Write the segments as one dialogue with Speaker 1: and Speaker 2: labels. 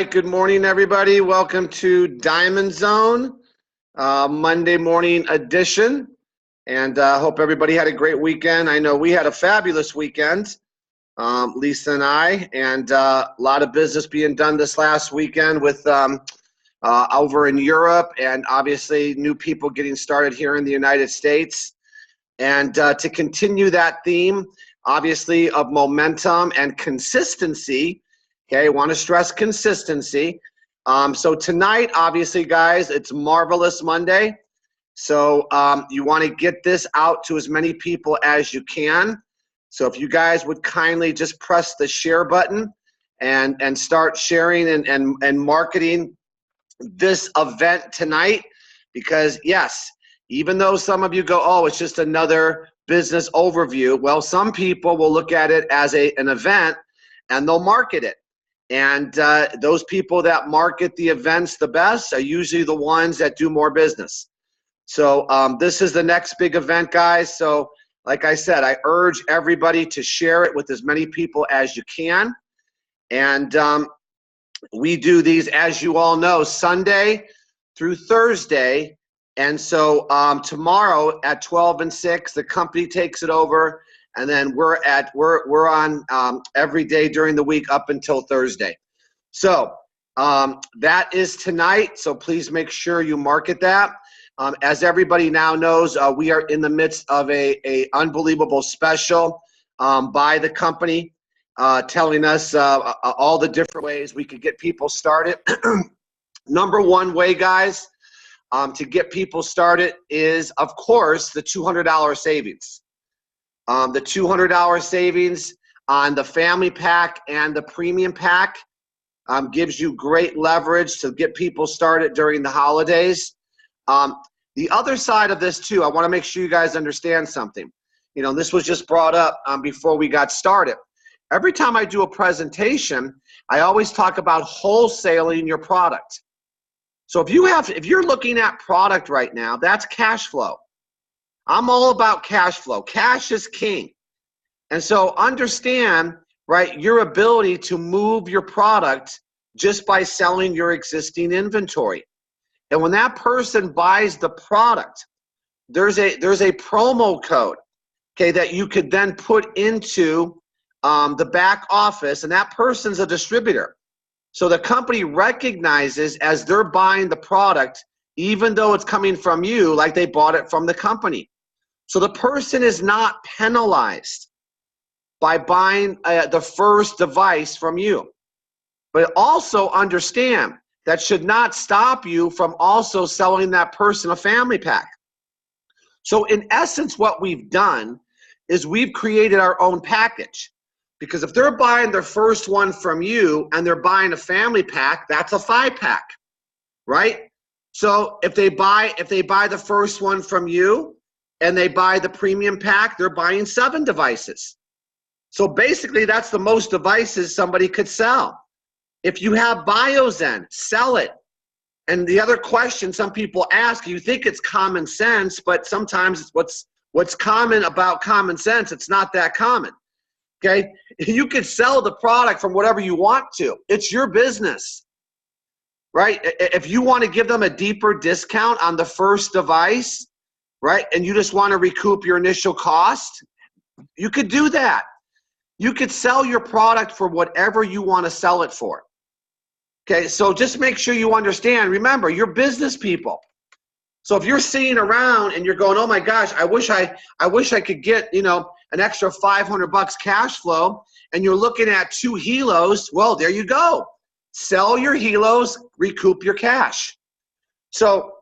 Speaker 1: right, good morning, everybody. Welcome to Diamond Zone, Monday morning edition. And hope everybody had a great weekend. I know we had a fabulous weekend, Lisa and I, and a lot of business being done this last weekend with over in Europe, and obviously new people getting started here in the United States. And to continue that theme, obviously, of momentum and consistency. Okay, I want to stress consistency. So tonight, obviously, guys, it's Marvelous Monday. So you want to get this out to as many people as you can. So if you guys would kindly just press the share button and start sharing and marketing this event tonight. Because yes, even though some of you go, oh, it's just another business overview. Well, some people will look at it as an event and they'll market it. And those people that market the events the best are usually the ones that do more business. So this is the next big event, guys. So like I said, I urge everybody to share it with as many people as you can. And we do these, as you all know, Sunday through Thursday. And so tomorrow at 12 and 6, the company takes it over. And then we're on every day during the week up until Thursday. So that is tonight. So please make sure you market that. As everybody now knows, we are in the midst of a unbelievable special by the company, telling us all the different ways we could get people started. Number one way, guys, to get people started is, of course, the $200 savings. The $200 savings on the family pack and the premium pack gives you great leverage to get people started during the holidays. The other side of this too, I want to make sure you guys understand something. You know, this was just brought up before we got started. Every time I do a presentation, I always talk about wholesaling your product. So if you're looking at product right now, that's cash flow. I'm all about cash flow. Cash is king. And so understand, right, your ability to move your product just by selling your existing inventory. And when that person buys the product, there's a promo code, okay, that you could then put into the back office, and that person's a distributor. So the company recognizes as they're buying the product, even though it's coming from you, like they bought it from the company. So the person is not penalized by buying the first device from you. But also understand that should not stop you from also selling that person a family pack. So in essence, what we've done is we've created our own package. Because if they're buying their first one from you and they're buying a family pack, that's a 5-pack, right? So if they buy the first one from you and they buy the premium pack, they're buying 7 devices. So basically, that's the most devices somebody could sell. If you have Biozen, sell it. And the other question some people ask, you think it's common sense, but sometimes it's what's common about common sense, it's not that common. Okay, you could sell the product from whatever you want to. It's your business, right? If you want to give them a deeper discount on the first device, right, and you just want to recoup your initial cost, you could do that. You could sell your product for whatever you want to sell it for. Okay, so just make sure you understand. Remember, you're business people. So if you're sitting around and you're going, oh my gosh, I wish I could get, you know, an extra $500 cash flow, and you're looking at 2 helos, well, there you go. Sell your helos, recoup your cash. So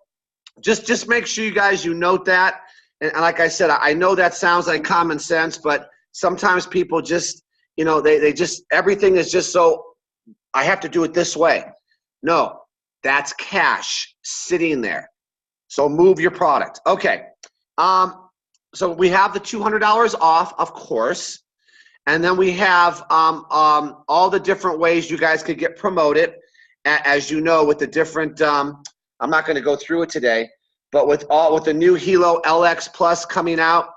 Speaker 1: just make sure you guys, you note that. And like I said, I know that sounds like common sense, but sometimes people just, you know, they just, everything is just so, I have to do it this way. No, that's cash sitting there. So move your product. Okay. So we have the $200 off, of course. And then we have all the different ways you guys could get promoted, as you know, with the different, I'm not going to go through it today, but with the new Hilo LX Plus coming out,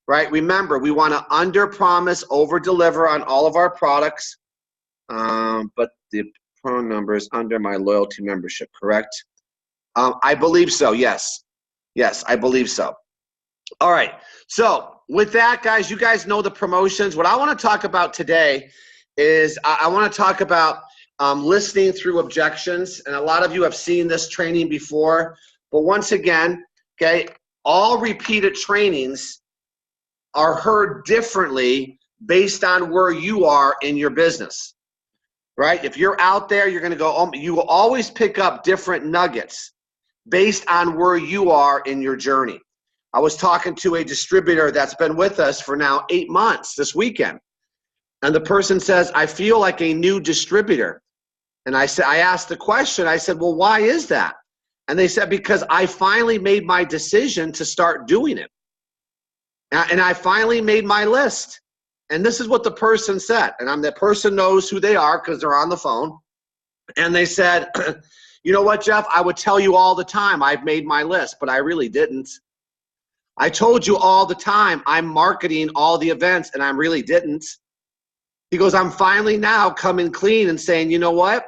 Speaker 1: right? Remember, we want to under promise, over deliver on all of our products. But the phone numbers under my loyalty membership, correct? I believe so, yes. Yes, I believe so. All right, so with that, guys, you guys know the promotions. What I want to talk about today is I want to talk about listening through objections. And a lot of you have seen this training before. But once again, okay, all repeated trainings are heard differently based on where you are in your business, right? If you're out there, you're going to go, you will always pick up different nuggets based on where you are in your journey. I was talking to a distributor that's been with us for now 8 months this weekend. And the person says, I feel like a new distributor. And I asked the question, I said, well, why is that? And they said, because I finally made my decision to start doing it. And I finally made my list. And this is what the person said. And the person knows who they are because they're on the phone. And they said, you know what, Jeff, I would tell you all the time I've made my list, but I really didn't. I told you all the time I'm marketing all the events, and I really didn't. He goes, I'm finally now coming clean and saying, you know what?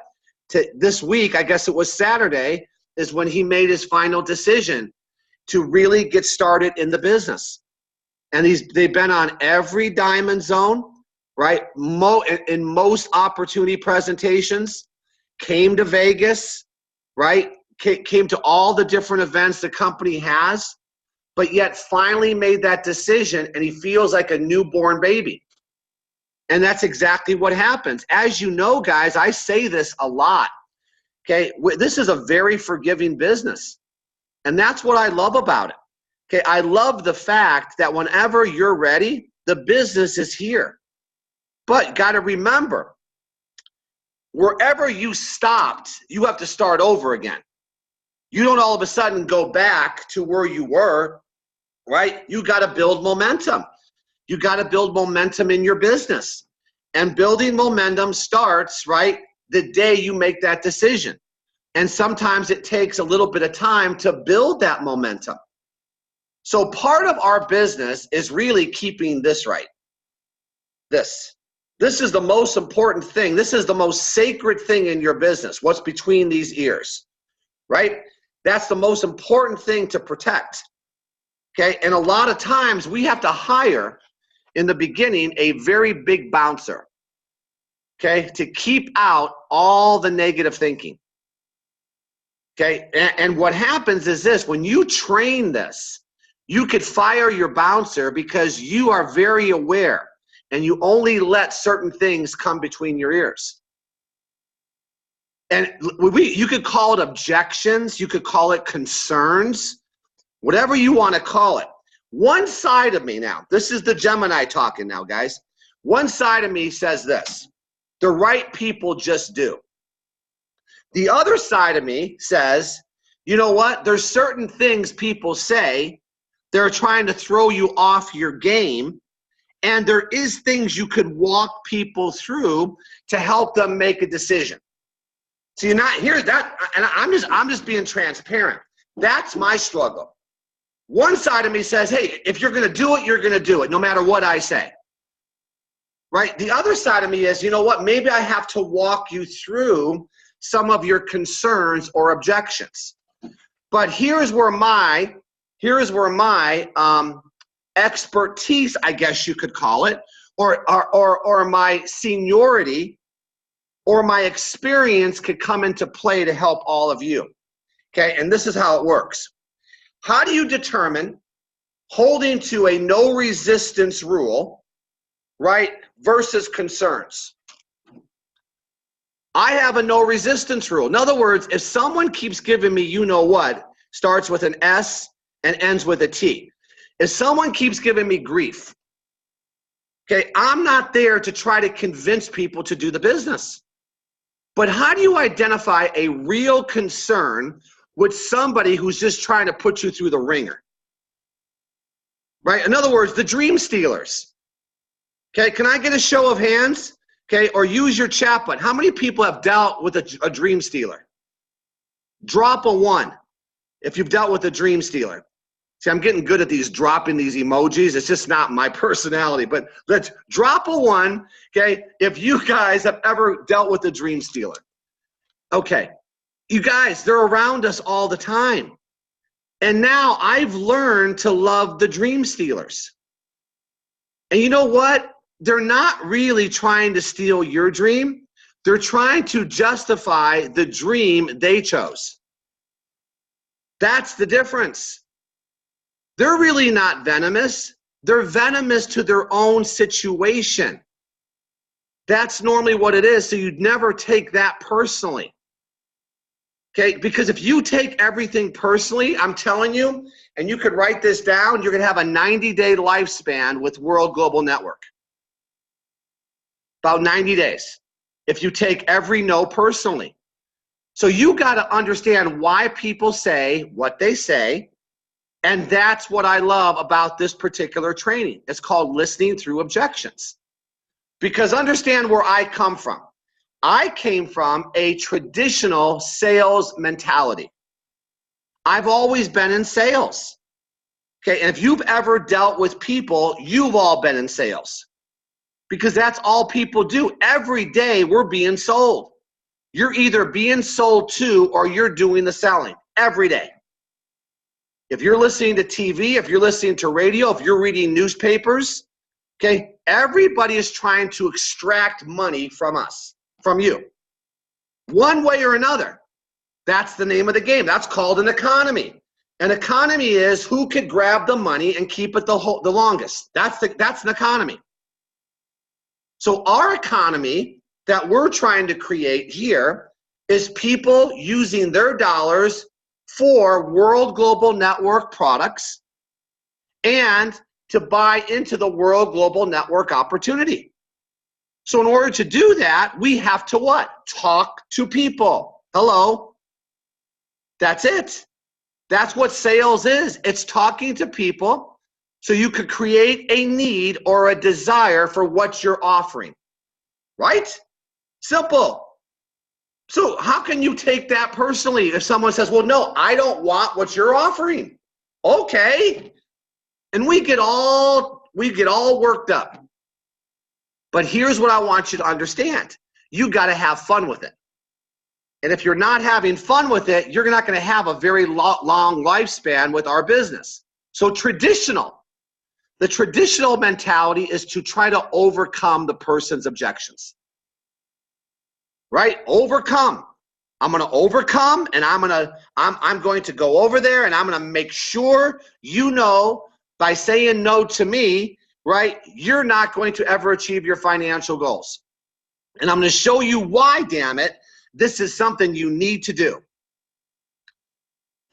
Speaker 1: This week, I guess it was Saturday, is when he made his final decision to really get started in the business. And they've been on every Diamond Zone, right? In most opportunity presentations, came to Vegas, right? Came to all the different events the company has, but yet finally made that decision, and he feels like a newborn baby. And that's exactly what happens. As you know, guys, I say this a lot, okay? This is a very forgiving business, and that's what I love about it. Okay, I love the fact that whenever you're ready, the business is here. But got to remember, wherever you stopped, you have to start over again. You don't all of a sudden go back to where you were, right? You got to build momentum. You got to build momentum in your business. And building momentum starts, right, the day you make that decision. And sometimes it takes a little bit of time to build that momentum. So part of our business is really keeping this right. This is the most important thing. This is the most sacred thing in your business, what's between these ears, right? That's the most important thing to protect, okay? And a lot of times we have to hire, in the beginning, a very big bouncer, okay, to keep out all the negative thinking, okay? And what happens is this, when you train this, you could fire your bouncer because you are very aware and you only let certain things come between your ears. And you could call it objections, you could call it concerns, whatever you want to call it. One side of me now, this is the Gemini talking now, guys. One side of me says this, the right people just do. The other side of me says, you know what? There's certain things people say, they're trying to throw you off your game, and there is things you could walk people through to help them make a decision. So you're not here, that, and I'm just being transparent. That's my struggle. One side of me says, hey, if you're going to do it, you're going to do it, no matter what I say. Right? The other side of me is, you know what? Maybe I have to walk you through some of your concerns or objections. But here's where my expertise, I guess you could call it, or my seniority or my experience could come into play to help all of you. Okay, and this is how it works. How do you determine holding to a no resistance rule, right, versus concerns? I have a no resistance rule. In other words, if someone keeps giving me you know what, starts with an S and ends with a T. If someone keeps giving me grief, okay, I'm not there to try to convince people to do the business. But how do you identify a real concern with somebody who's just trying to put you through the ringer? Right? In other words, the dream stealers. Okay, can I get a show of hands? Okay, or use your chat button. How many people have dealt with a dream stealer? Drop a 1 if you've dealt with a dream stealer. See, I'm getting good at dropping these emojis. It's just not my personality, but let's drop a 1, okay, if you guys have ever dealt with a dream stealer. Okay, you guys, they're around us all the time. And now I've learned to love the dream stealers. And you know what? They're not really trying to steal your dream. They're trying to justify the dream they chose. That's the difference. They're really not venomous. They're venomous to their own situation. That's normally what it is. So you'd never take that personally. Okay, because if you take everything personally, I'm telling you, and you could write this down, you're going to have a 90-day lifespan with World Global Network. About 90 days. If you take every no personally. So you got to understand why people say what they say. And that's what I love about this particular training. It's called Listening Through Objections. Because understand where I come from. I came from a traditional sales mentality. I've always been in sales. Okay, and if you've ever dealt with people, you've all been in sales. Because that's all people do. Every day we're being sold. You're either being sold to or you're doing the selling every day. If you're listening to TV, if you're listening to radio, if you're reading newspapers, okay, everybody is trying to extract money from us, from you, one way or another. That's the name of the game. That's called an economy. An economy is who could grab the money and keep it the longest. That's an economy. So our economy that we're trying to create here is people using their dollars for World Global Network products and to buy into the World Global Network opportunity. So in order to do that, we have to what? Talk to people. Hello. That's it. That's what sales is. It's talking to people so you could create a need or a desire for what you're offering. Right? Simple. So how can you take that personally if someone says, well, no, I don't want what you're offering? Okay. And we get all worked up. But here's what I want you to understand. You got to have fun with it. And if you're not having fun with it, you're not going to have a very long lifespan with our business. So the traditional mentality is to try to overcome the person's objections. Right? Overcome. I'm going to overcome, and I'm going to go over there, and I'm going to make sure you know by saying no to me, right, you're not going to ever achieve your financial goals. And I'm going to show you why, damn it, this is something you need to do.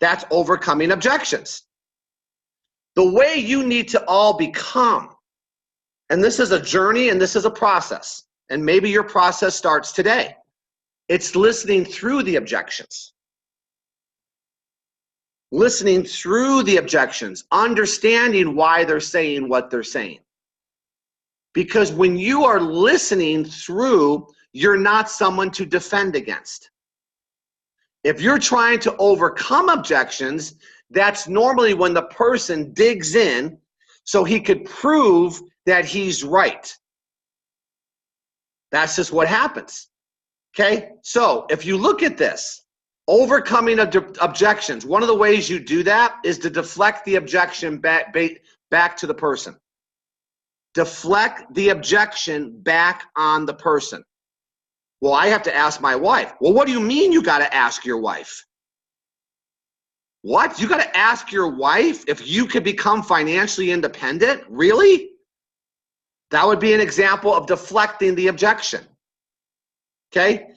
Speaker 1: That's overcoming objections. The way you need to all become, and this is a journey and this is a process, and maybe your process starts today. It's listening through the objections. Listening through the objections, understanding why they're saying what they're saying. Because when you are listening through, you're not someone to defend against. If you're trying to overcome objections, that's normally when the person digs in so he could prove that he's right. That's just what happens. Okay, so if you look at this, overcoming objections, one of the ways you do that is to deflect the objection back to the person. Deflect the objection back on the person. Well, I have to ask my wife. Well, what do you mean you got to ask your wife? What? You got to ask your wife if you could become financially independent? Really? That would be an example of deflecting the objection. Okay?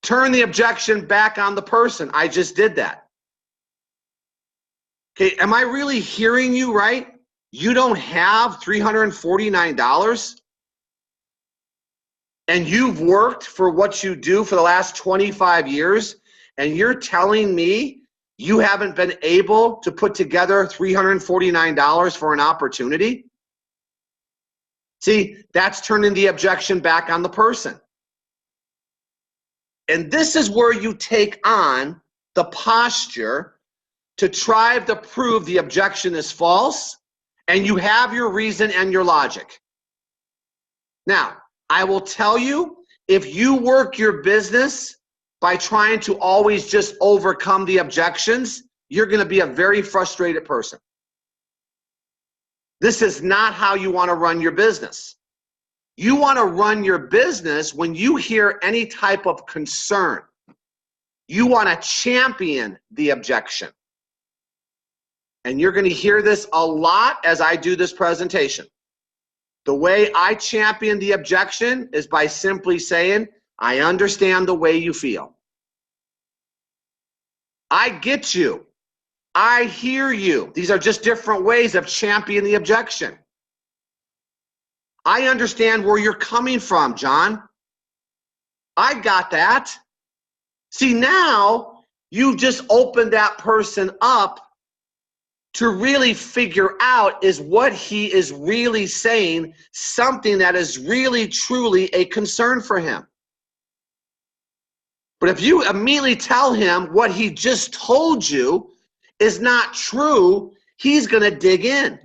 Speaker 1: Turn the objection back on the person. I just did that. Okay, am I really hearing you right? You don't have $349 and you've worked for what you do for the last 25 years and you're telling me you haven't been able to put together $349 for an opportunity? See, that's turning the objection back on the person. And this is where you take on the posture to try to prove the objection is false, and you have your reason and your logic. Now, I will tell you, if you work your business by trying to always just overcome the objections, you're going to be a very frustrated person. This is not how you want to run your business. You want to run your business when you hear any type of concern. You want to champion the objection. And you're going to hear this a lot as I do this presentation. The way I champion the objection is by simply saying, I understand the way you feel. I get you. I hear you. These are just different ways of championing the objection. I understand where you're coming from, John. I got that. See, now you've just opened that person up to really figure out, is what he is really saying something that is really, truly a concern for him? But if you immediately tell him what he just told you is not true, he's going to dig in.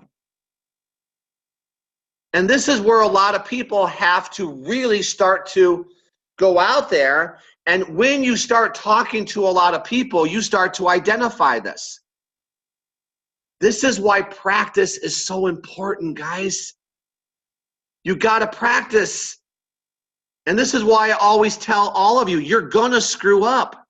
Speaker 1: And this is where a lot of people have to really start to go out there. And when you start talking to a lot of people, you start to identify this. This is why practice is so important, guys. You got to practice. And this is why I always tell all of you, you're going to screw up.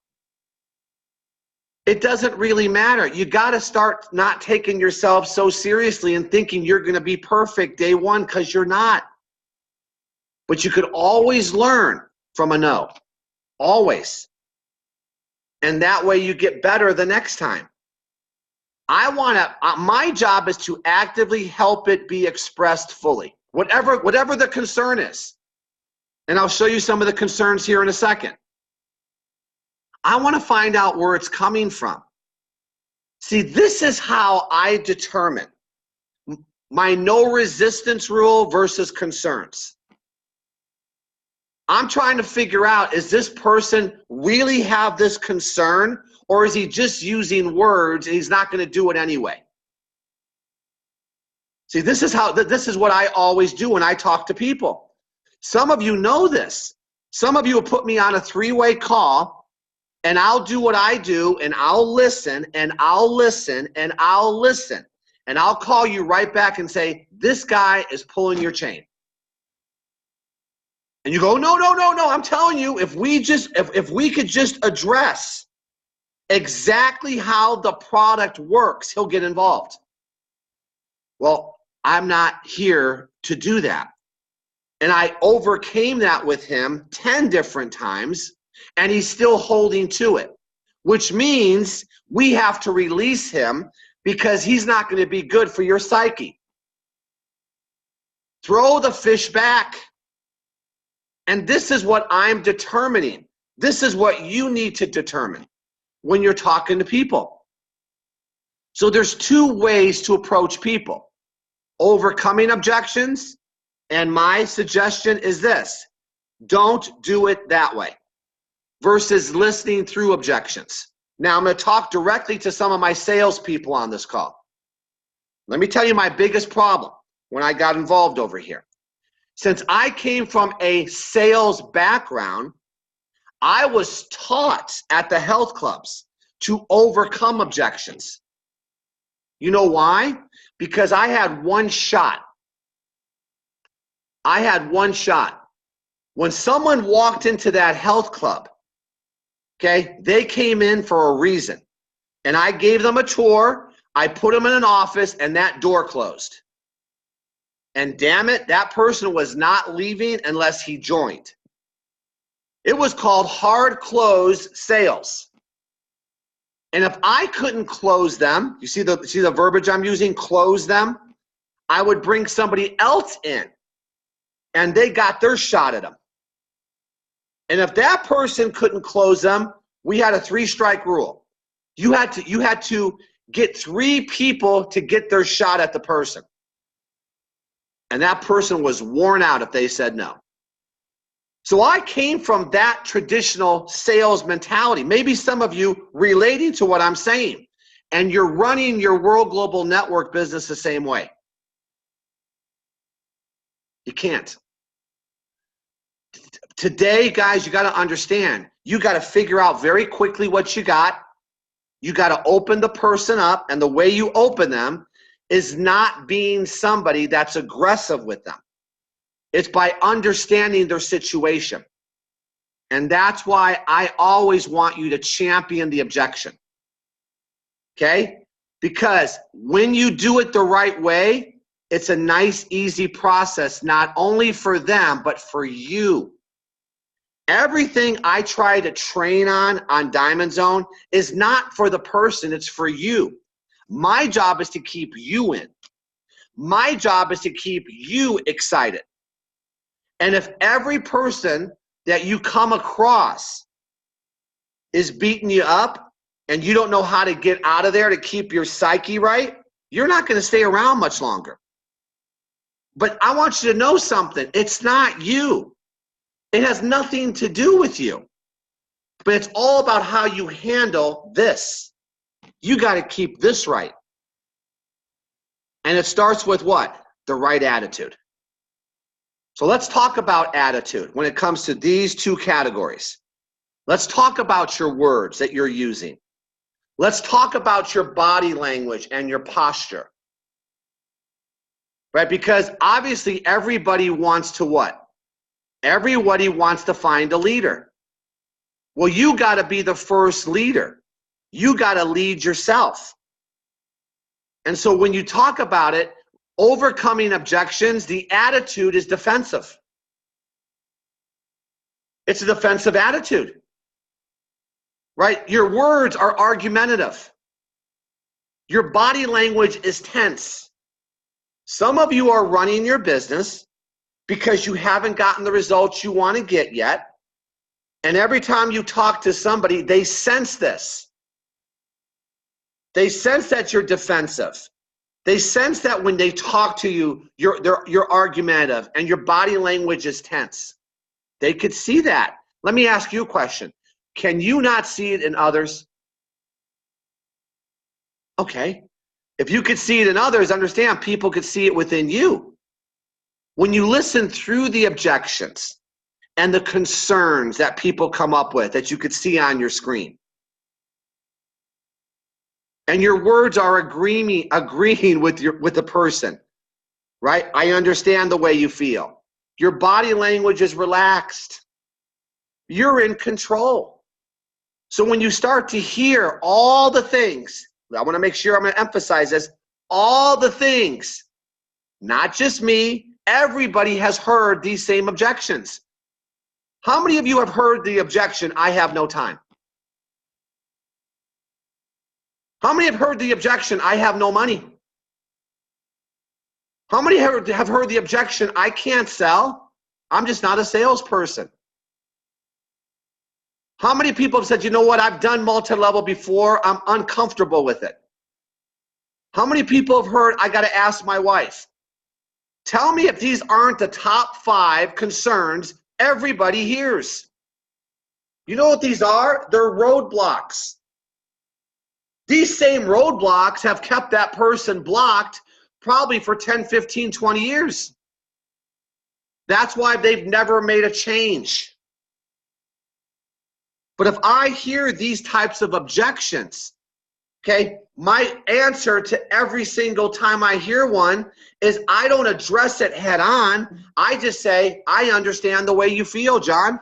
Speaker 1: It doesn't really matter. You got to start not taking yourself so seriously and thinking you're going to be perfect day one, because you're not. But you could always learn from a no. Always. And that way you get better the next time. My job is to actively help it be expressed fully. Whatever the concern is. And I'll show you some of the concerns here in a second. I want to find out where it's coming from. See, this is how I determine my no resistance rule versus concerns. I'm trying to figure out, is this person really have this concern, or is he just using words and he's not going to do it anyway? See, this is what I always do when I talk to people. Some of you know this. Some of you will put me on a three-way call, and I'll do what I do, and I'll listen, and I'll listen, and I'll listen. And I'll call you right back and say, this guy is pulling your chain. And you go, no, no, no, no. I'm telling you, if we could just address exactly how the product works, he'll get involved. Well, I'm not here to do that. And I overcame that with him 10 different times, and he's still holding to it, which means we have to release him because he's not going to be good for your psyche. Throw the fish back. And this is what I'm determining. This is what you need to determine when you're talking to people. So there's two ways to approach people: overcoming objections, and my suggestion is this: don't do it that way, versus listening through objections. Now I'm going to talk directly to some of my salespeople on this call. Let me tell you my biggest problem when I got involved over here. Since I came from a sales background, I was taught at the health clubs to overcome objections. You know why? Because I had one shot. I had one shot. When someone walked into that health club, okay, they came in for a reason. And I gave them a tour, I put them in an office, and that door closed. And damn it, that person was not leaving unless he joined. It was called hard close sales. And if I couldn't close them, you see the verbiage I'm using, close them, I would bring somebody else in, and they got their shot at them. And if that person couldn't close them, we had a 3-strike rule. You had to get 3 people to get their shot at the person. And that person was worn out if they said no. So I came from that traditional sales mentality. Maybe some of you relating to what I'm saying, and you're running your World Global Network business the same way. You can't. Today, guys, you got to understand, you got to figure out very quickly what you got. You got to open the person up, and the way you open them is not being somebody that's aggressive with them. It's by understanding their situation. And that's why I always want you to champion the objection. Okay? Because when you do it the right way, it's a nice, easy process, not only for them, but for you. Everything I try to train on Diamond Zone is not for the person, it's for you. My job is to keep you in. My job is to keep you excited. And if every person that you come across is beating you up and you don't know how to get out of there to keep your psyche right, you're not going to stay around much longer. But I want you to know something. It's not you. It has nothing to do with you. But it's all about how you handle this. You got to keep this right. And it starts with what? The right attitude. So let's talk about attitude when it comes to these two categories. Let's talk about your words that you're using. Let's talk about your body language and your posture. Right? Because obviously everybody wants to what? Everybody wants to find a leader. Well, you got to be the first leader. You got to lead yourself. And so when you talk about it, overcoming objections, the attitude is defensive. It's a defensive attitude. Right? Your words are argumentative. Your body language is tense. Some of you are running your business because you haven't gotten the results you want to get yet. And every time you talk to somebody, they sense this. They sense that you're defensive. They sense that when they talk to you, you're argumentative and your body language is tense. They could see that. Let me ask you a question. Can you not see it in others? Okay. If you could see it in others, understand people could see it within you. When you listen through the objections and the concerns that people come up with that you could see on your screen, and your words are agreeing with the person, right? I understand the way you feel. Your body language is relaxed. You're in control. So when you start to hear all the things, I want to make sure I'm going to emphasize this, all the things, not just me, everybody has heard these same objections. How many of you have heard the objection, I have no time? How many have heard the objection, I have no money? How many have heard the objection, I can't sell? I'm just not a salesperson. How many people have said, you know what, I've done multi-level before, I'm uncomfortable with it? How many people have heard, I got to ask my wife? Tell me if these aren't the top 5 concerns everybody hears. You know what these are? They're roadblocks. These same roadblocks have kept that person blocked probably for 10, 15, 20 years. That's why they've never made a change. But if I hear these types of objections, okay, my answer to every single time I hear one is I don't address it head on. I just say, I understand the way you feel, John.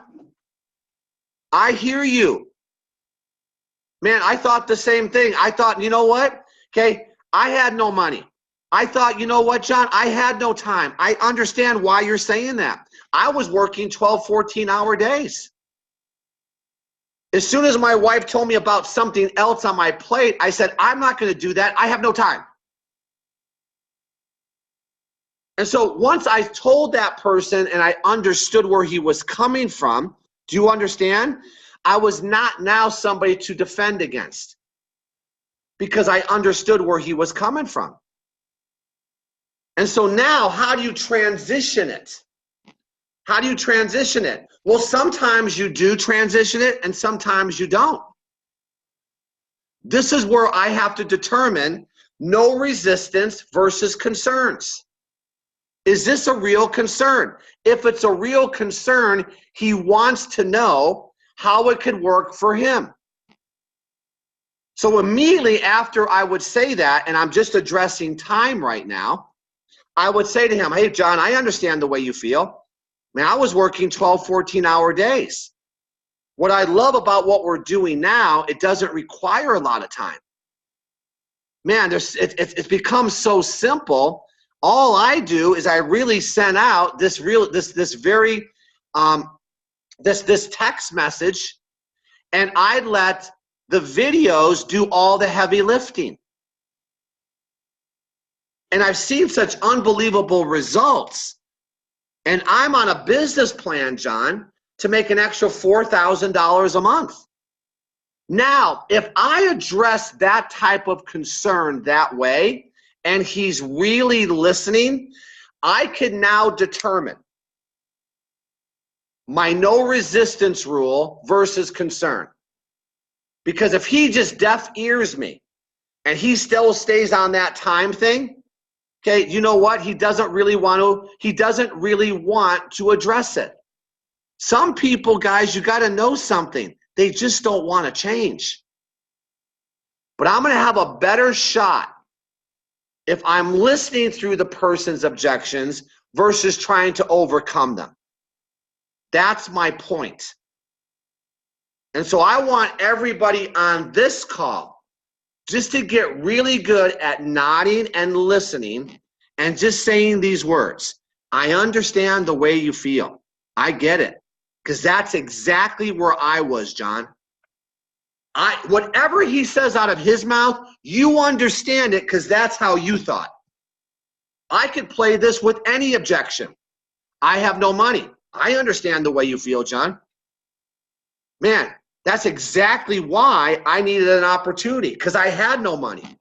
Speaker 1: I hear you. Man, I thought the same thing. I thought, you know what? Okay, I had no money. I thought, you know what, John? I had no time. I understand why you're saying that. I was working 12, 14-hour days. As soon as my wife told me about something else on my plate, I said, I'm not going to do that. I have no time. And so once I told that person and I understood where he was coming from, do you understand? I was not now somebody to defend against because I understood where he was coming from. And so now, how do you transition it? How do you transition it? Well, sometimes you do transition it and sometimes you don't. This is where I have to determine no resistance versus concerns. Is this a real concern? If it's a real concern, he wants to know how it could work for him. So immediately after I would say that, and I'm just addressing time right now, I would say to him, hey, John, I understand the way you feel. Man, I was working 12, 14-hour days. What I love about what we're doing now, it doesn't require a lot of time. Man, it's become so simple. All I do is I really send out this text message, and I let the videos do all the heavy lifting. And I've seen such unbelievable results. And I'm on a business plan, John, to make an extra $4,000 a month. Now, if I address that type of concern that way, and he's really listening, I can now determine my no resistance rule versus concern. Because if he just deaf ears me and he still stays on that time thing, okay, you know what? He doesn't really want to address it. Some people, guys, you got to know something. They just don't want to change. But I'm going to have a better shot if I'm listening through the person's objections versus trying to overcome them. That's my point. And so I want everybody on this call just to get really good at nodding and listening and just saying these words. I understand the way you feel. I get it. Because that's exactly where I was, John. Whatever he says out of his mouth, you understand it because that's how you thought. I could play this with any objection. I have no money. I understand the way you feel, John. Man, that's exactly why I needed an opportunity, because I had no money.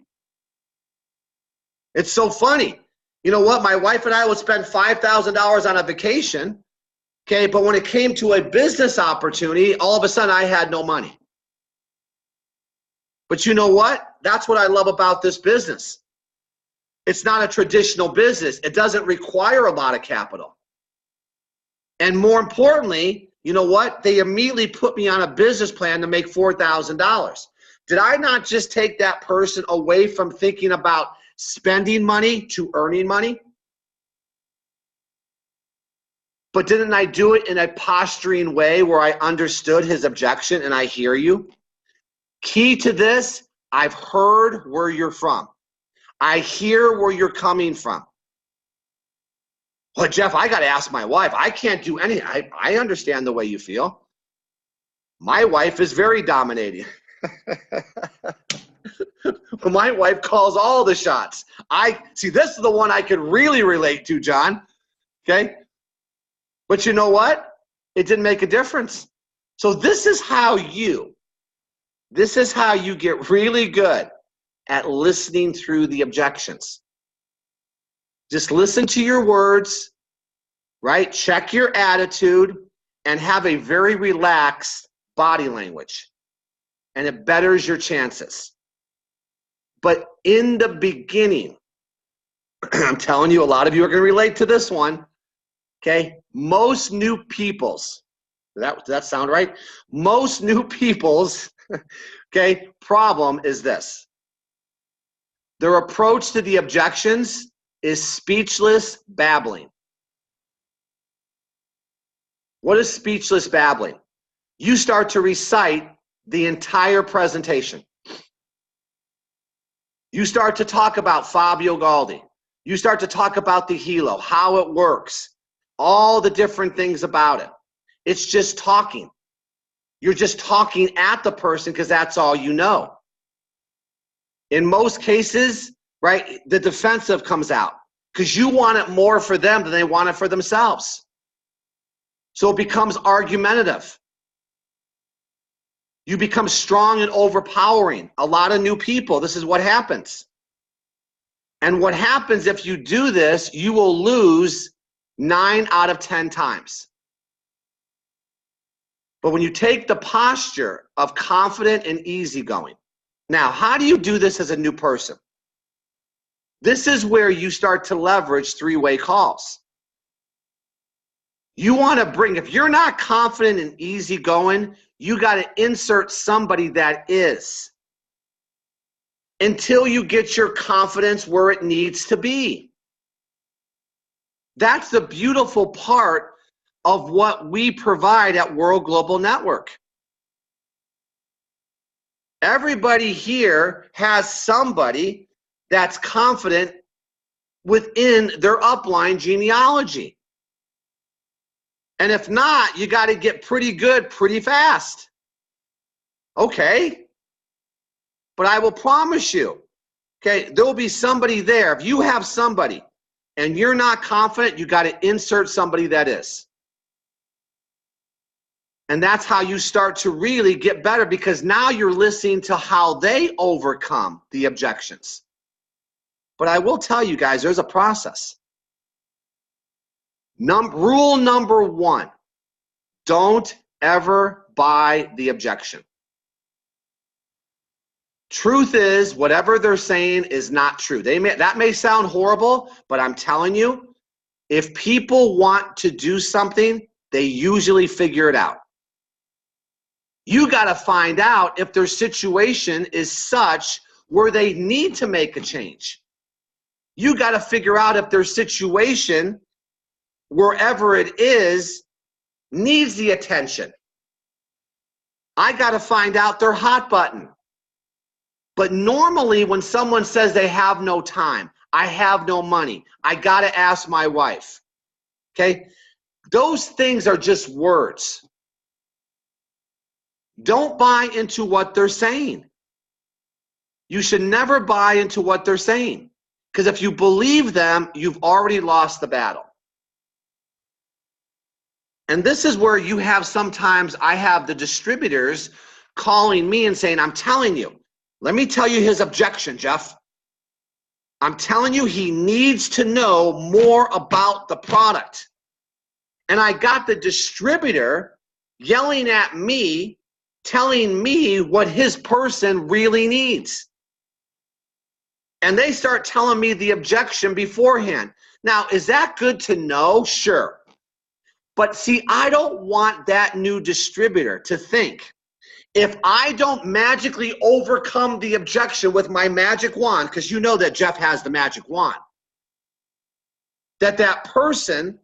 Speaker 1: It's so funny. You know what? My wife and I would spend $5,000 on a vacation, okay, but when it came to a business opportunity, all of a sudden I had no money. But you know what? That's what I love about this business. It's not a traditional business. It doesn't require a lot of capital. And more importantly, you know what? They immediately put me on a business plan to make $4,000. Did I not just take that person away from thinking about spending money to earning money? But didn't I do it in a posturing way where I understood his objection and I hear you? Key to this, I've heard where you're from. I hear where you're coming from. Well, Jeff, I got to ask my wife. I can't do anything. I understand the way you feel. My wife is very dominating. My wife calls all the shots. See, this is the one I could really relate to, John. Okay? But you know what? It didn't make a difference. So this is how you get really good at listening through the objections. Just listen to your words, right? Check your attitude and have a very relaxed body language. And it betters your chances. But in the beginning, I'm telling you, a lot of you are going to relate to this one. Okay? Most new people's, does that sound right? Most new people's, okay, problem is this. Their approach to the objections is speechless babbling. What is speechless babbling? You start to recite the entire presentation. You start to talk about Fabio Galdi. You start to talk about the Hilo, how it works, all the different things about it. It's just talking. You're just talking at the person because that's all you know. In most cases, right, the defensive comes out because you want it more for them than they want it for themselves. So it becomes argumentative. You become strong and overpowering. A lot of new people, this is what happens. And what happens if you do this, you will lose 9 out of 10 times. But when you take the posture of confident and easygoing, now, how do you do this as a new person? This is where you start to leverage three-way calls. You want to bring, if you're not confident and easygoing, you got to insert somebody that is until you get your confidence where it needs to be. That's the beautiful part of what we provide at World Global Network. Everybody here has somebody that's confident within their upline genealogy. And if not, you got to get pretty good pretty fast. Okay. But I will promise you, okay, there will be somebody there. If you have somebody and you're not confident, you got to insert somebody that is. And that's how you start to really get better, because now you're listening to how they overcome the objections. But I will tell you guys, there's a process. Rule number one, don't ever buy the objection. Truth is, whatever they're saying is not true. That may sound horrible, but I'm telling you, if people want to do something, they usually figure it out. You got to find out if their situation is such where they need to make a change. You got to figure out if their situation, wherever it is, needs the attention. I got to find out their hot button. But normally when someone says they have no time, I have no money, I got to ask my wife, okay? Those things are just words. Don't buy into what they're saying. You should never buy into what they're saying, because if you believe them, you've already lost the battle. And this is where you have sometimes, I have the distributors calling me and saying, I'm telling you, let me tell you his objection, Jeff. I'm telling you, he needs to know more about the product. And I got the distributor yelling at me, telling me what his person really needs. And they start telling me the objection beforehand. Now, is that good to know? Sure. But see, I don't want that new distributor to think, if I don't magically overcome the objection with my magic wand, because you know that Jeff has the magic wand, that person,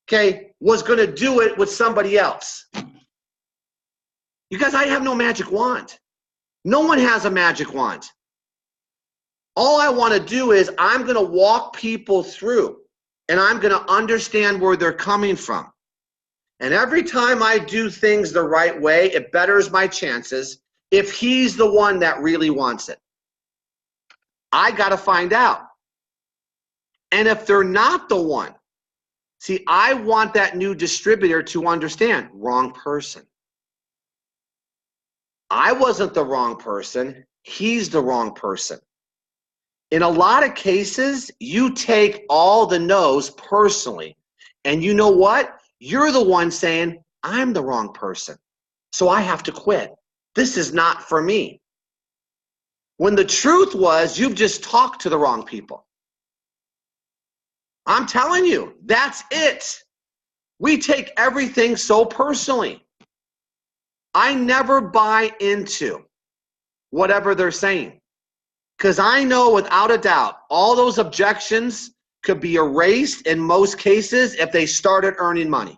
Speaker 1: okay, was going to do it with somebody else. You guys, I have no magic wand. No one has a magic wand. All I want to do is I'm going to walk people through, and I'm going to understand where they're coming from. And every time I do things the right way, it betters my chances if he's the one that really wants it. I got to find out. And if they're not the one, see, I want that new distributor to understand, wrong person. I wasn't the wrong person. He's the wrong person. In a lot of cases, you take all the no's personally. And you know what? You're the one saying, I'm the wrong person, so I have to quit. This is not for me. When the truth was, you've just talked to the wrong people. I'm telling you, that's it. We take everything so personally. I never buy into whatever they're saying, because I know without a doubt, all those objections could be erased in most cases if they started earning money.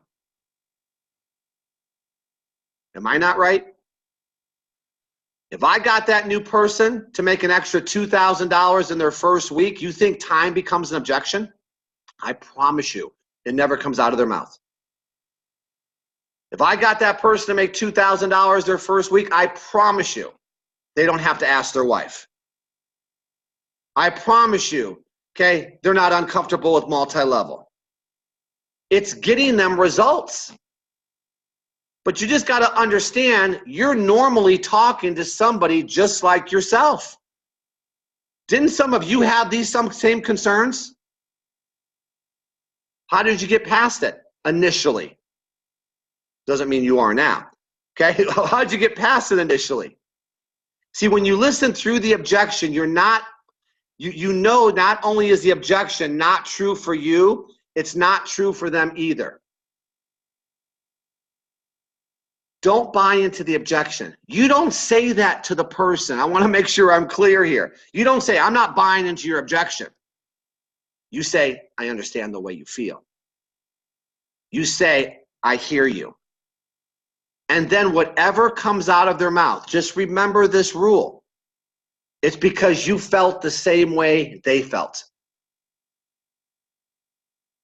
Speaker 1: Am I not right? If I got that new person to make an extra $2,000 in their first week, you think time becomes an objection? I promise you, it never comes out of their mouth. If I got that person to make $2,000 their first week, I promise you, they don't have to ask their wife. I promise you, okay, they're not uncomfortable with multi-level. It's getting them results. But you just got to understand, you're normally talking to somebody just like yourself. Didn't some of you have these same concerns? How did you get past it initially? Doesn't mean you are now. Okay, how did you get past it initially? See, when you listen through the objection, you're not You know not only is the objection not true for you, it's not true for them either. Don't buy into the objection. You don't say that to the person. I want to make sure I'm clear here. You don't say, I'm not buying into your objection. You say, I understand the way you feel. You say, I hear you. And then whatever comes out of their mouth, just remember this rule. It's because you felt the same way they felt.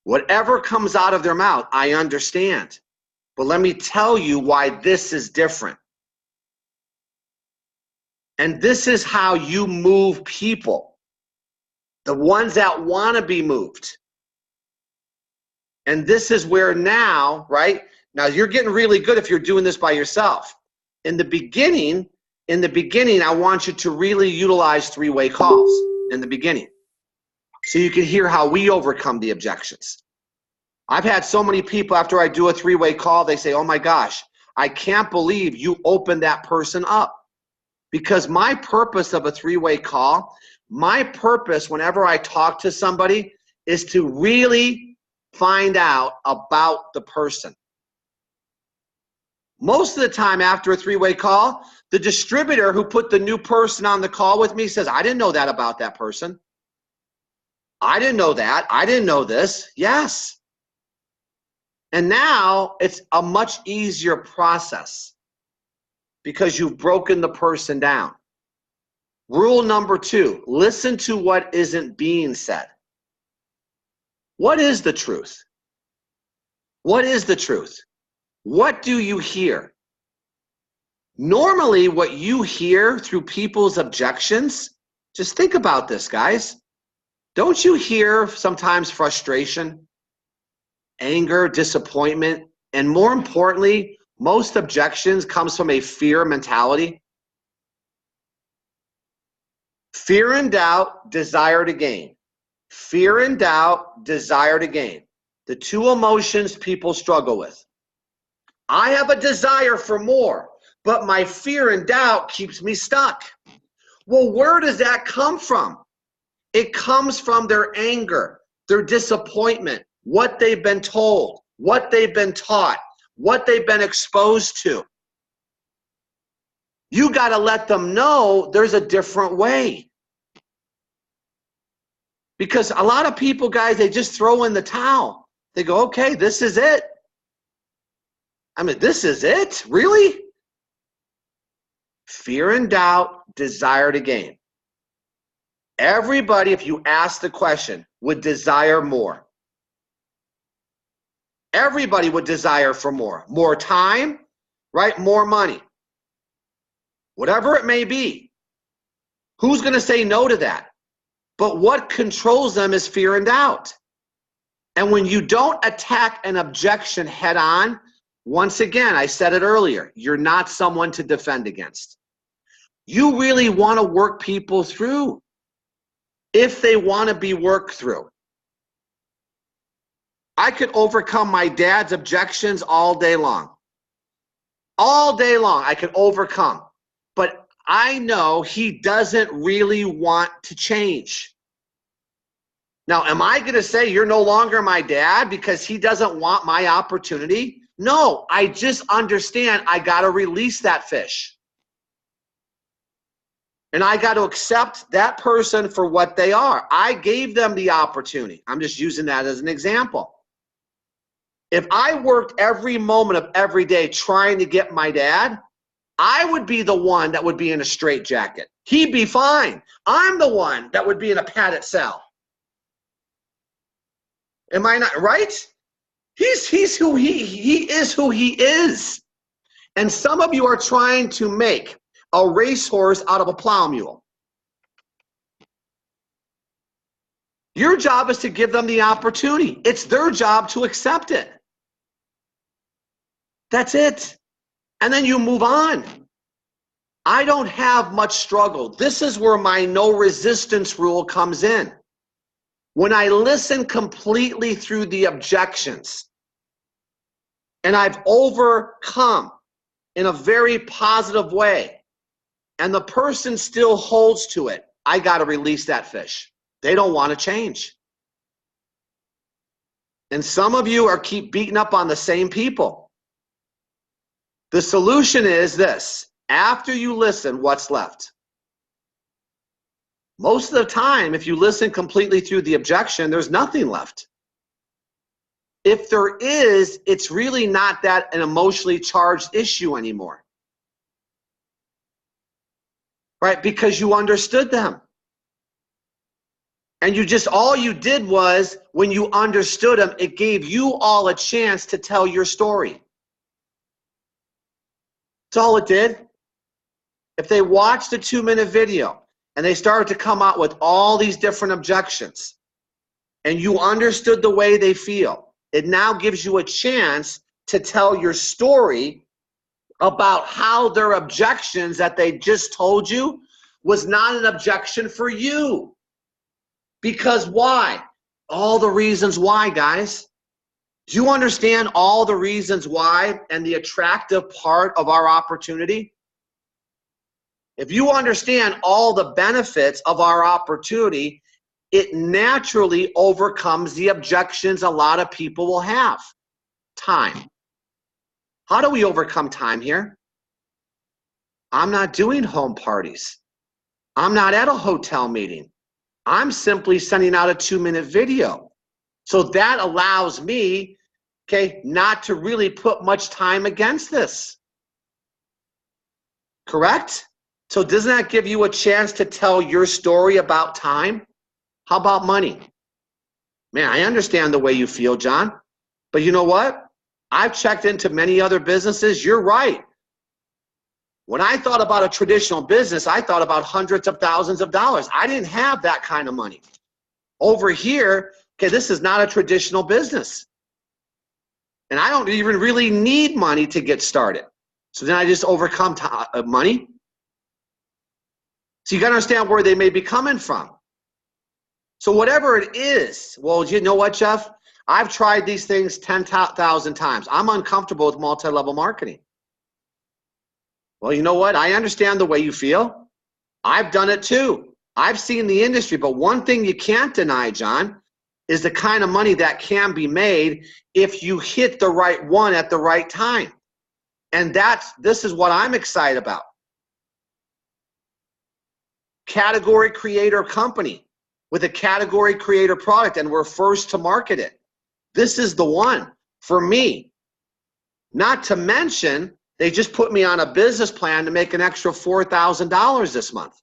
Speaker 1: Whatever comes out of their mouth, I understand. But let me tell you why this is different. And this is how you move people. The ones that want to be moved. And this is where now, right? Now you're getting really good if you're doing this by yourself. In the beginning, I want you to really utilize three-way calls in the beginning. So you can hear how we overcome the objections. I've had so many people after I do a three-way call, they say, oh my gosh, I can't believe you opened that person up. Because my purpose of a three-way call, my purpose whenever I talk to somebody is to really find out about the person. Most of the time after a three-way call, the distributor who put the new person on the call with me says, I didn't know that about that person. I didn't know that. I didn't know this. Yes. And now it's a much easier process because you've broken the person down. Rule number 2, listen to what isn't being said. What is the truth? What is the truth? What do you hear? Normally, what you hear through people's objections, just think about this, guys. Don't you hear sometimes frustration, anger, disappointment, and more importantly, most objections comes from a fear mentality? Fear and doubt, desire to gain. Fear and doubt, desire to gain. The two emotions people struggle with. I have a desire for more, but my fear and doubt keeps me stuck. Well, where does that come from? It comes from their anger, their disappointment, what they've been told, what they've been taught, what they've been exposed to. You got to let them know there's a different way. Because a lot of people, guys, they just throw in the towel. They go, okay, this is it. I mean, this is it? Really? Fear and doubt, desire to gain. Everybody, if you ask the question, would desire more. Everybody would desire for more. More time, right? More money. Whatever it may be. Who's going to say no to that? But what controls them is fear and doubt. And when you don't attack an objection head on, once again, I said it earlier, you're not someone to defend against. You really want to work people through if they want to be worked through. I could overcome my dad's objections all day long. All day long, I could overcome. But I know he doesn't really want to change. Now, am I going to say you're no longer my dad because he doesn't want my opportunity? No, I just understand I got to release that fish. And I got to accept that person for what they are. I gave them the opportunity. I'm just using that as an example. If I worked every moment of every day trying to get my dad, I would be the one that would be in a straitjacket. He'd be fine. I'm the one that would be in a padded cell. Am I not right? He's who he is who he is. And some of you are trying to make a racehorse out of a plow mule. Your job is to give them the opportunity. It's their job to accept it. That's it. And then you move on. I don't have much struggle. This is where my no resistance rule comes in. When I listen completely through the objections, and I've overcome in a very positive way, and the person still holds to it, I got to release that fish. They don't want to change. And some of you are keep beating up on the same people. The solution is this. After you listen, what's left? Most of the time, if you listen completely through the objection, there's nothing left. If there is, it's really not that an emotionally charged issue anymore. Right? Because you understood them. And all you did was, when you understood them, it gave you all a chance to tell your story. That's all it did. If they watched a 2-minute video and they started to come out with all these different objections, and you understood the way they feel, it now gives you a chance to tell your story about how their objections that they just told you was not an objection for you. Because why? All the reasons why, guys. Do you understand all the reasons why and the attractive part of our opportunity? If you understand all the benefits of our opportunity, it naturally overcomes the objections a lot of people will have. Time. How do we overcome time here? I'm not doing home parties. I'm not at a hotel meeting. I'm simply sending out a 2-minute video. So that allows me, not to really put much time against this. Correct? So doesn't that give you a chance to tell your story about time? How about money? Man, I understand the way you feel, John. But you know what? I've checked into many other businesses. You're right. When I thought about a traditional business, I thought about hundreds of thousands of dollars. I didn't have that kind of money. Over here, this is not a traditional business. And I don't even really need money to get started. So then I just overcome money. So you got to understand where they may be coming from. So whatever it is, well, you know what, Jeff? I've tried these things 10,000 times. I'm uncomfortable with multi-level marketing. Well, you know what? I understand the way you feel. I've done it too. I've seen the industry, but one thing you can't deny, John, is the kind of money that can be made if you hit the right one at the right time. And this is what I'm excited about. Category creator company with a category creator product, and we're first to market it. This is the one for me. Not to mention, they just put me on a business plan to make an extra $4,000 this month.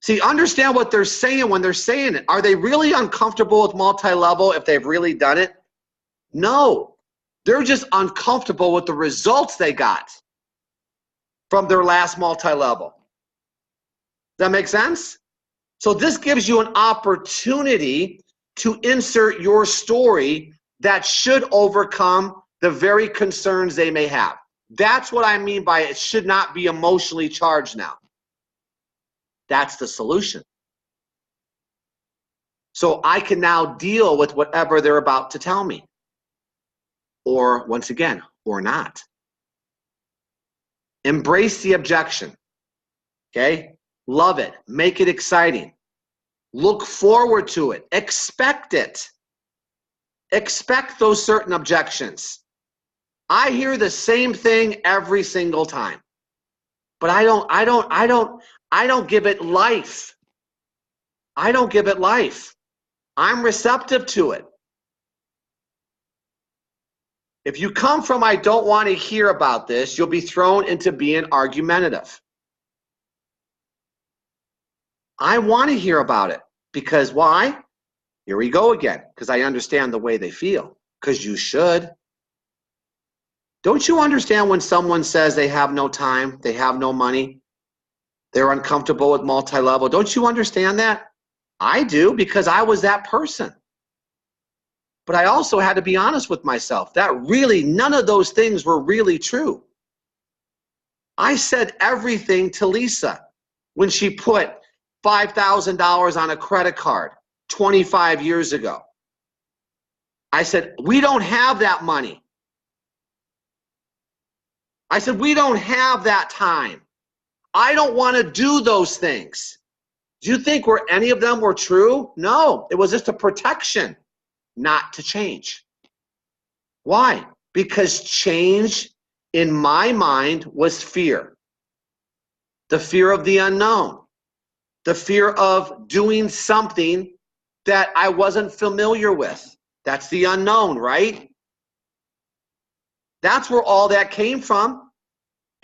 Speaker 1: See, understand what they're saying when they're saying it. Are they really uncomfortable with multi-level if they've really done it? No. They're just uncomfortable with the results they got from their last multi-level. Does that make sense? So this gives you an opportunity to insert your story that should overcome the very concerns they may have. That's what I mean by it should not be emotionally charged now. That's the solution. So I can now deal with whatever they're about to tell me. Or, once again, or not. Embrace the objection. Okay? Love it. Make it exciting. Look forward to it. Expect it. Expect those certain objections. I hear the same thing every single time. But I don't give it life. I don't give it life. I'm receptive to it. If you come from I don't want to hear about this, you'll be thrown into being argumentative. I want to hear about it. Because why? Here we go again. Because I understand the way they feel. Because you should. Don't you understand when someone says they have no time, they have no money, they're uncomfortable with multi-level? Don't you understand that? I do, because I was that person. But I also had to be honest with myself that really none of those things were really true. I said everything to Lisa when she put $5,000 on a credit card 25 years ago. I said, we don't have that money. I said, we don't have that time. I don't want to do those things. Do you think any of them were true? No, it was just a protection not to change. Why? Because change in my mind was fear. The fear of the unknown. The fear of doing something that I wasn't familiar with. That's the unknown, right? That's where all that came from.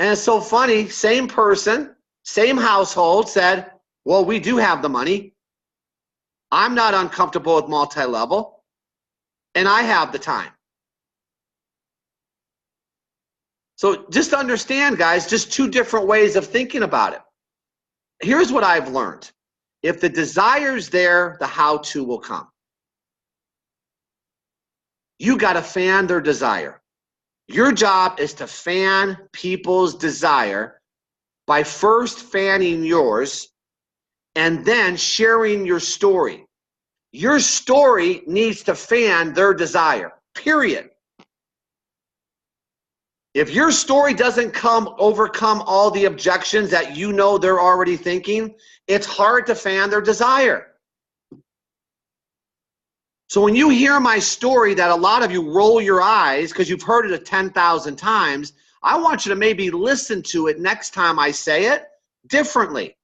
Speaker 1: And it's so funny, same person, same household said, well, we do have the money. I'm not uncomfortable with multi-level, and I have the time. So just understand, guys, just two different ways of thinking about it. Here's what I've learned. If the desire's there, the how-to will come. You got to fan their desire. Your job is to fan people's desire by first fanning yours and then sharing your story. Your story needs to fan their desire, period. If your story doesn't overcome all the objections that you know they're already thinking, it's hard to fan their desire. So when you hear my story that a lot of you roll your eyes because you've heard it 10,000 times, I want you to maybe listen to it next time I say it differently.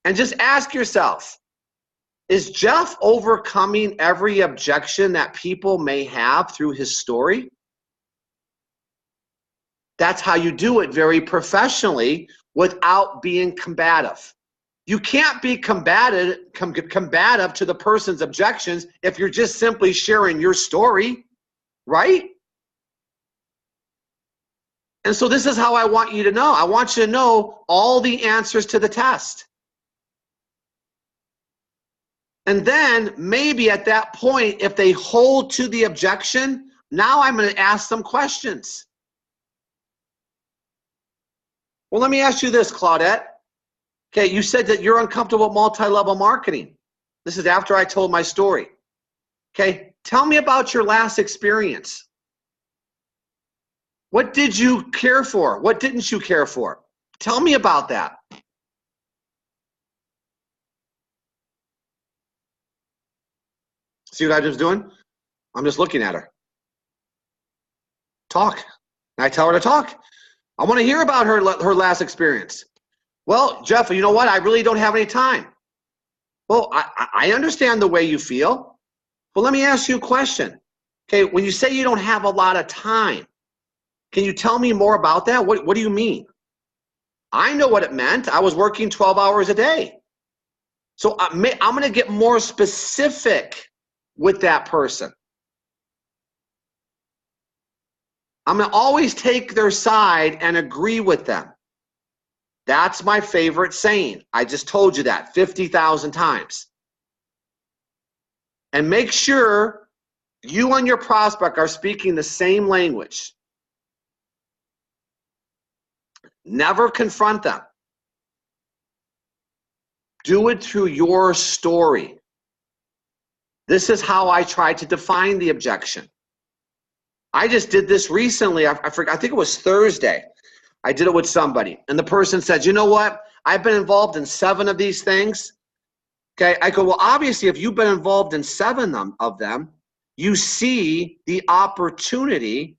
Speaker 1: And just ask yourself, is Jeff overcoming every objection that people may have through his story? That's how you do it very professionally without being combative. You can't be combative to the person's objections if you're just simply sharing your story, right? And so this is how I want you to know. I want you to know all the answers to the test. And then maybe at that point, if they hold to the objection, now I'm going to ask them questions. Well, let me ask you this, Claudette. Okay, you said that you're uncomfortable with multi-level marketing. This is after I told my story. Okay, tell me about your last experience. What did you care for? What didn't you care for? Tell me about that. See what I'm just doing? I'm just looking at her. Talk. And I tell her to talk. I want to hear about her last experience. Well, Jeff, you know what? I really don't have any time. Well, I understand the way you feel. Well, let me ask you a question. Okay, when you say you don't have a lot of time, can you tell me more about that? What do you mean? I know what it meant. I was working 12 hours a day. So I'm going to get more specific with that person. I'm going to always take their side and agree with them. That's my favorite saying. I just told you that 50,000 times. And make sure you and your prospect are speaking the same language. Never confront them. Do it through your story. This is how I try to define the objection. I just did this recently. I think it was Thursday. I did it with somebody. And the person said, you know what? I've been involved in 7 of these things. Okay. I go, well, obviously, if you've been involved in 7 of them, you see the opportunity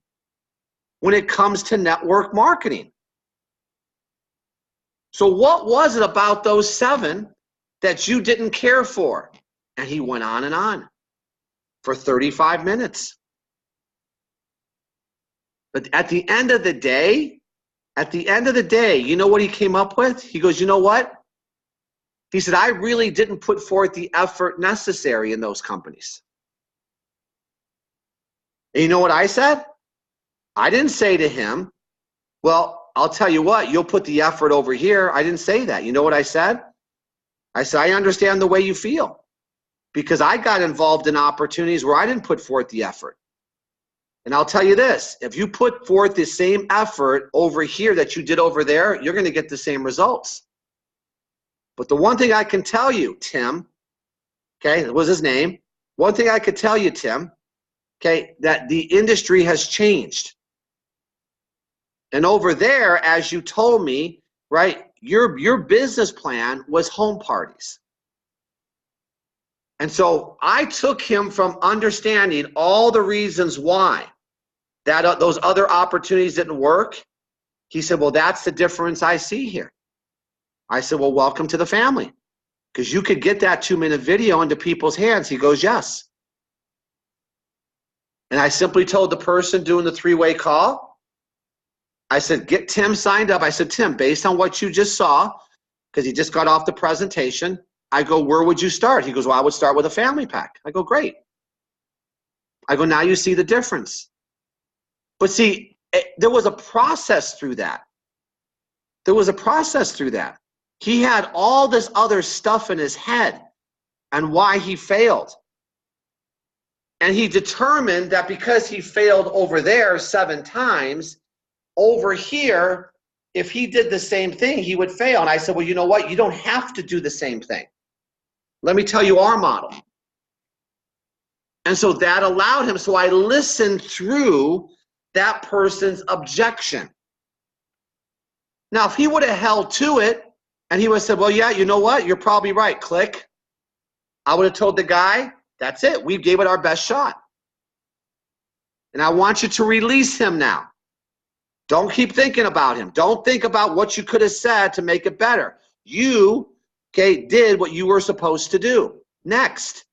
Speaker 1: when it comes to network marketing. So what was it about those 7 that you didn't care for? And he went on for 35 minutes. But at the end of the day, you know what he came up with? He goes, you know what? He said, I really didn't put forth the effort necessary in those companies. And you know what I said? I didn't say to him, well, I'll tell you what, you'll put the effort over here. I didn't say that. You know what I said? I said, I understand the way you feel because I got involved in opportunities where I didn't put forth the effort. And I'll tell you this, if you put forth the same effort over here that you did over there, you're going to get the same results. But the one thing I can tell you, Tim, okay, that was his name. One thing I could tell you, Tim, okay, that the industry has changed. And over there, as you told me, right? Your business plan was home parties. And so I took him from understanding all the reasons why that those other opportunities didn't work. He said, well, that's the difference I see here. I said, well, welcome to the family, because you could get that 2-minute video into people's hands. He goes, yes. And I simply told the person doing the 3-way call, I said, get Tim signed up. I said, Tim, based on what you just saw, because he just got off the presentation, I go, where would you start? He goes, well, I would start with a family pack. I go, great. I go, now you see the difference. But see, there was a process through that. There was a process through that. He had all this other stuff in his head and why he failed. And he determined that because he failed over there 7 times, over here, if he did the same thing, he would fail. And I said, well, you know what? You don't have to do the same thing. Let me tell you our model. And so that allowed him. So I listened through that person's objection. Now, if he would have held to it and he would have said, well, yeah, you know what? You're probably right. Click. I would have told the guy, that's it. We gave it our best shot. And I want you to release him now. Don't keep thinking about him. Don't think about what you could have said to make it better. You, okay, did what you were supposed to do. Next.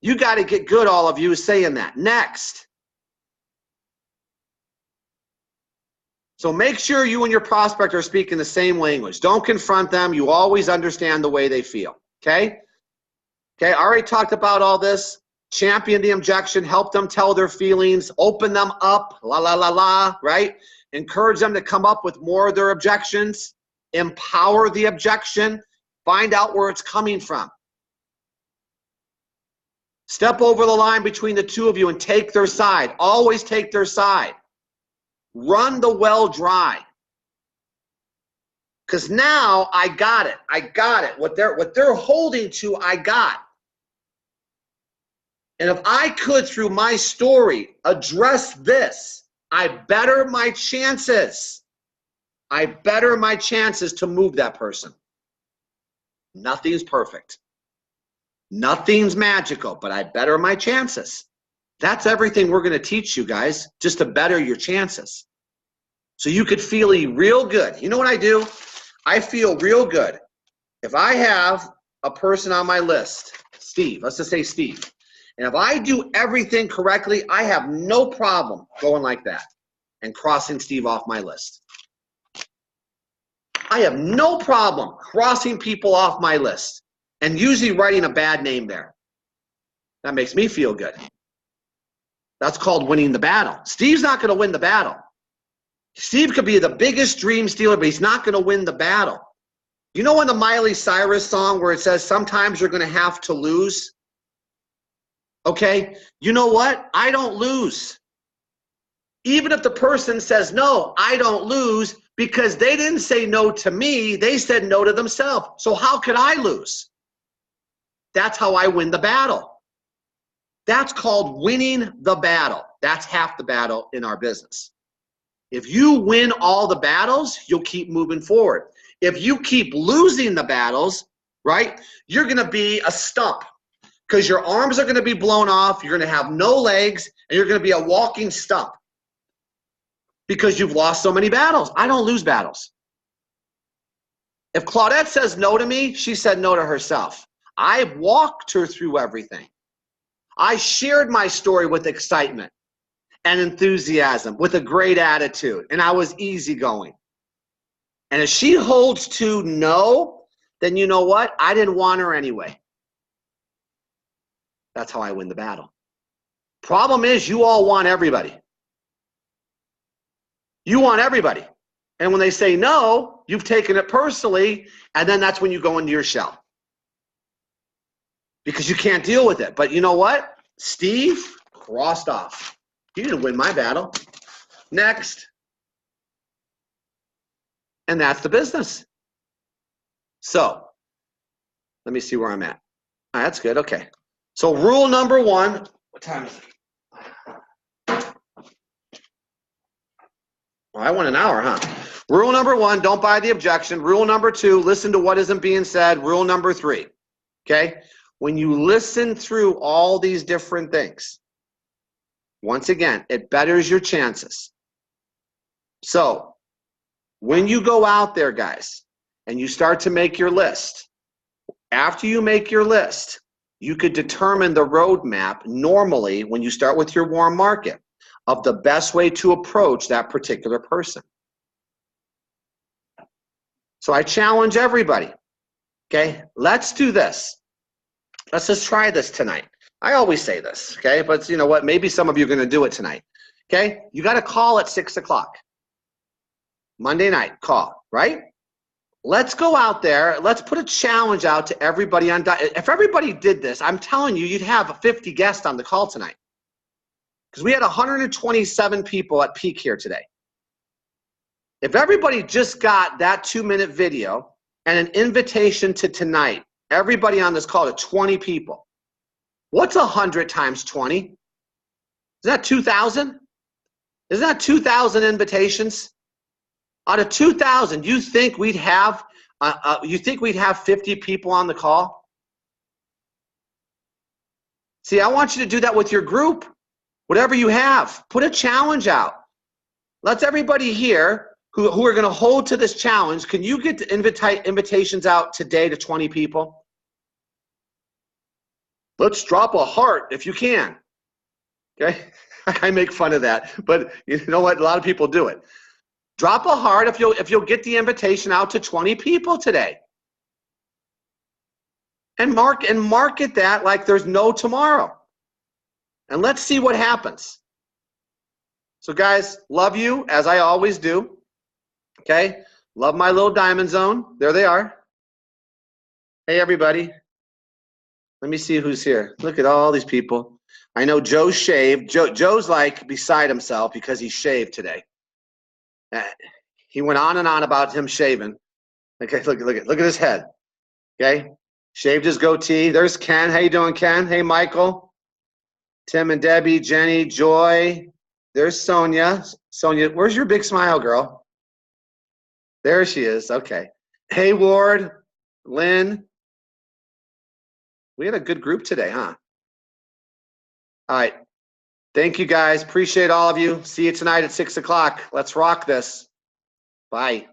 Speaker 1: You got to get good, all of you, saying that. Next. So make sure you and your prospect are speaking the same language. Don't confront them. You always understand the way they feel. Okay? Okay, I already talked about all this. Champion the objection, help them tell their feelings, open them up, la, la, la, la, right? Encourage them to come up with more of their objections, empower the objection, find out where it's coming from. Step over the line between the two of you and take their side. Always take their side. Run the well dry. Because now I got it. I got it. What they're holding to, I got. And if I could, through my story, address this, I better my chances. I better my chances to move that person. Nothing's perfect. Nothing's magical, but I better my chances. That's everything we're going to teach you guys, just to better your chances. So you could feel real good. You know what I do? I feel real good. If I have a person on my list, Steve, let's just say Steve. And if I do everything correctly, I have no problem going like that and crossing Steve off my list. I have no problem crossing people off my list and usually writing a bad name there. That makes me feel good. That's called winning the battle. Steve's not going to win the battle. Steve could be the biggest dream stealer, but he's not going to win the battle. You know in the Miley Cyrus song where it says, sometimes you're going to have to lose? Okay, you know what? I don't lose. Even if the person says no, I don't lose because they didn't say no to me. They said no to themselves. So how could I lose? That's how I win the battle. That's called winning the battle. That's half the battle in our business. If you win all the battles, you'll keep moving forward. If you keep losing the battles, right, you're going to be a stump. Because your arms are going to be blown off, you're going to have no legs, and you're going to be a walking stump. Because you've lost so many battles. I don't lose battles. If Claudette says no to me, she said no to herself. I walked her through everything. I shared my story with excitement and enthusiasm, with a great attitude, and I was easygoing. And if she holds to no, then you know what? I didn't want her anyway. That's how I win the battle. Problem is, you all want everybody. You want everybody. And when they say no, you've taken it personally, and then that's when you go into your shell. Because you can't deal with it. But you know what? Steve crossed off. He didn't win my battle. Next. And that's the business. So, let me see where I'm at. All right, that's good. Okay. So rule number 1, what time is it? Well, I went an hour, huh? Rule number 1, don't buy the objection. Rule number 2, listen to what isn't being said. Rule number 3, okay? When you listen through all these different things, once again, it betters your chances. So when you go out there, guys, and you start to make your list, after you make your list, you could determine the roadmap normally when you start with your warm market of the best way to approach that particular person. So I challenge everybody, okay? Let's do this. Let's just try this tonight. I always say this, okay? But you know what? Maybe some of you are going to do it tonight, okay? You got to call at 6 o'clock. Monday night, call, right? Let's go out there. Let's put a challenge out to everybody on. If everybody did this, I'm telling you, you'd have 50 guests on the call tonight. Because we had 127 people at peak here today. If everybody just got that 2-minute video and an invitation to tonight, everybody on this call to 20 people, what's 100 times 20? Is that 2,000? Isn't that 2,000 invitations? Out of 2,000, you think we'd have 50 people on the call? See, I want you to do that with your group. Whatever you have, put a challenge out. Let's everybody here who are going to hold to this challenge. Can you get the invitations out today to 20 people? Let's drop a heart if you can. Okay, I make fun of that, but you know what? A lot of people do it. Drop a heart if you'll get the invitation out to 20 people today. And market that like there's no tomorrow. And let's see what happens. So guys, love you as I always do. Okay? Love my little diamond zone. There they are. Hey everybody. Let me see who's here. Look at all these people. I know Joe shaved. Joe's like beside himself because he shaved today. He went on and on about him shaving. Okay, look at his head. Okay, shaved his goatee. There's Ken. How you doing, Ken? Hey, Michael, Tim and Debbie, Jenny, Joy. There's Sonia. Sonia, where's your big smile, girl? There she is. Okay. Hey, Ward, Lynn. We had a good group today, huh? All right. Thank you, guys. Appreciate all of you. See you tonight at 6 o'clock. Let's rock this. Bye.